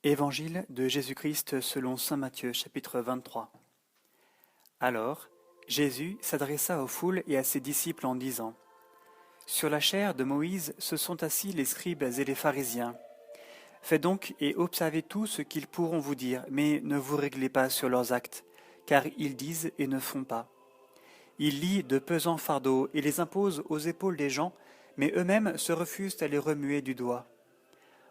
Évangile de Jésus-Christ selon saint Matthieu, chapitre 23. Alors, Jésus s'adressa aux foules et à ses disciples en disant : Sur la chaire de Moïse se sont assis les scribes et les pharisiens. Faites donc et observez tout ce qu'ils pourront vous dire, mais ne vous réglez pas sur leurs actes, car ils disent et ne font pas. Ils lient de pesants fardeaux et les imposent aux épaules des gens, mais eux-mêmes se refusent à les remuer du doigt.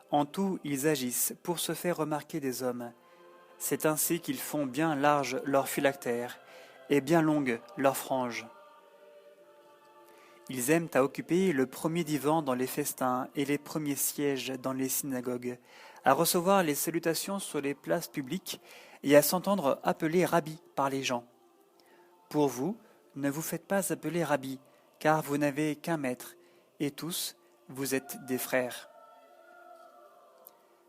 En tout, ils agissent pour se faire remarquer des hommes. C'est ainsi qu'ils font bien large leur phylactère et bien longue leur frange. Ils aiment à occuper le premier divan dans les festins et les premiers sièges dans les synagogues, à recevoir les salutations sur les places publiques et à s'entendre appeler rabbi par les gens. Pour vous, ne vous faites pas appeler rabbi, car vous n'avez qu'un maître, et tous, vous êtes des frères.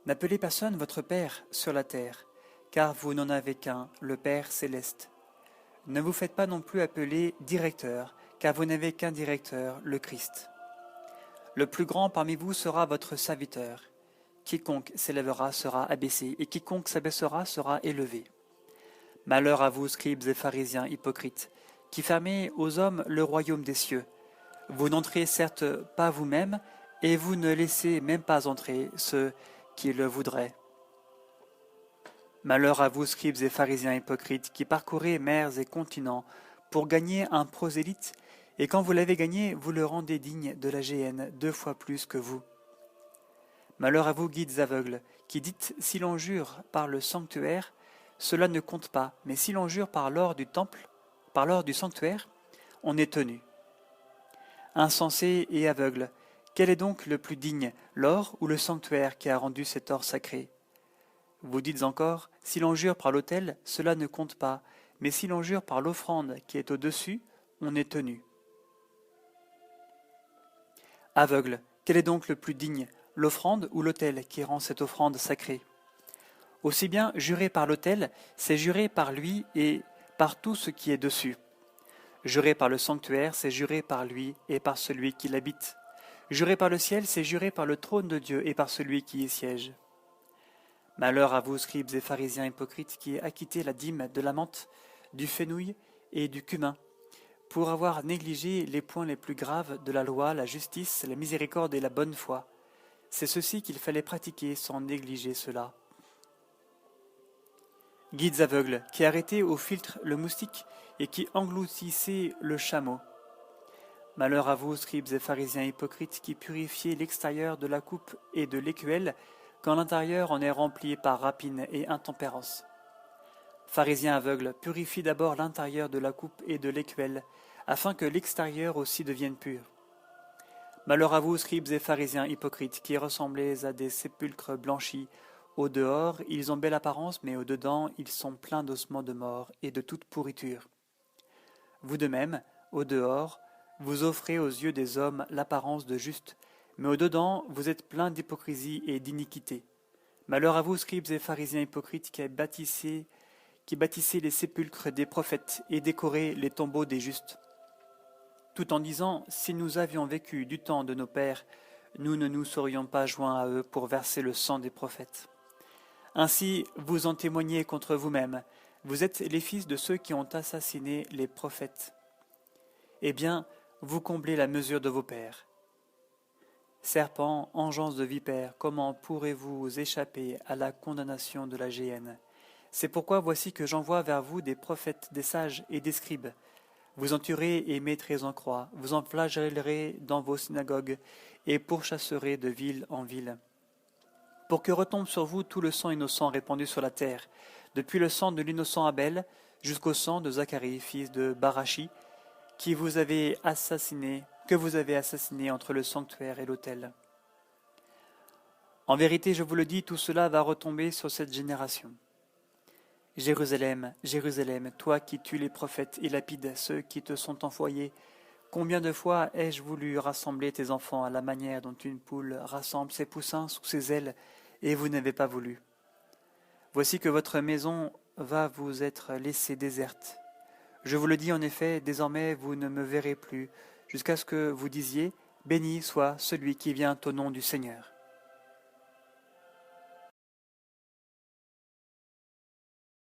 N'appelez personne votre Père sur la terre, car vous n'en avez qu'un, le Père céleste. Ne vous faites pas non plus appeler directeur, car vous n'avez qu'un directeur, le Christ. Le plus grand parmi vous sera votre serviteur. Quiconque s'élèvera sera abaissé, et quiconque s'abaissera sera élevé. Malheur à vous, scribes et pharisiens hypocrites, qui fermez aux hommes le royaume des cieux. Vous n'entrez certes pas vous-même, et vous ne laissez même pas entrer ceux qui le voudraient. Malheur à vous, scribes et pharisiens hypocrites, qui parcourez mers et continents pour gagner un prosélyte, et quand vous l'avez gagné, vous le rendez digne de la géhenne 2 fois plus que vous. Malheur à vous, guides aveugles, qui dites, si l'on jure par le sanctuaire, cela ne compte pas, mais si l'on jure par l'or du temple, par l'or du sanctuaire, on est tenu. Insensés et aveugles, quel est donc le plus digne, l'or ou le sanctuaire qui a rendu cet or sacré ? Vous dites encore, si l'on jure par l'autel, cela ne compte pas, mais si l'on jure par l'offrande qui est au-dessus, on est tenu. Aveugle, quel est donc le plus digne, l'offrande ou l'autel qui rend cette offrande sacrée ? Aussi bien jurer par l'autel, c'est jurer par lui et par tout ce qui est dessus. Jurer par le sanctuaire, c'est jurer par lui et par celui qui l'habite. Jurer par le ciel, c'est jurer par le trône de Dieu et par celui qui y siège. Malheur à vous, scribes et pharisiens hypocrites, qui acquittez la dîme de la menthe, du fenouil et du cumin, pour avoir négligé les points les plus graves de la loi, la justice, la miséricorde et la bonne foi. C'est ceci qu'il fallait pratiquer sans négliger cela. Guides aveugles, qui arrêtez au filtre le moustique et qui engloutissez le chameau. Malheur à vous, scribes et pharisiens hypocrites, qui purifiez l'extérieur de la coupe et de l'écuelle, quand l'intérieur en est rempli par rapine et intempérance. Pharisiens aveugles, purifie d'abord l'intérieur de la coupe et de l'écuelle, afin que l'extérieur aussi devienne pur. Malheur à vous, scribes et pharisiens hypocrites, qui ressemblez à des sépulcres blanchis. Au dehors, ils ont belle apparence, mais au dedans, ils sont pleins d'ossements de mort et de toute pourriture. Vous de même, au dehors, vous offrez aux yeux des hommes l'apparence de juste, mais au dedans, vous êtes pleins d'hypocrisie et d'iniquité. Malheur à vous, scribes et pharisiens hypocrites, qui bâtissez les sépulcres des prophètes et décorez les tombeaux des justes, tout en disant, si nous avions vécu du temps de nos pères, nous ne nous serions pas joints à eux pour verser le sang des prophètes. Ainsi, vous en témoignez contre vous-même, vous êtes les fils de ceux qui ont assassiné les prophètes. Eh bien, vous comblez la mesure de vos pères. Serpents, engeance de vipères, comment pourrez-vous échapper à la condamnation de la géhenne ? C'est pourquoi voici que j'envoie vers vous des prophètes, des sages et des scribes. Vous en tuerez et mettrez en croix, vous en flagellerez dans vos synagogues et pourchasserez de ville en ville. Pour que retombe sur vous tout le sang innocent répandu sur la terre, depuis le sang de l'innocent Abel jusqu'au sang de Zacharie, fils de Barachi, que vous avez assassiné entre le sanctuaire et l'autel. En vérité, je vous le dis, tout cela va retomber sur cette génération. Jérusalem, Jérusalem, toi qui tues les prophètes et lapides ceux qui te sont envoyés, combien de fois ai-je voulu rassembler tes enfants à la manière dont une poule rassemble ses poussins sous ses ailes, et vous n'avez pas voulu. Voici que votre maison va vous être laissée déserte. Je vous le dis en effet, désormais vous ne me verrez plus, jusqu'à ce que vous disiez, béni soit celui qui vient au nom du Seigneur.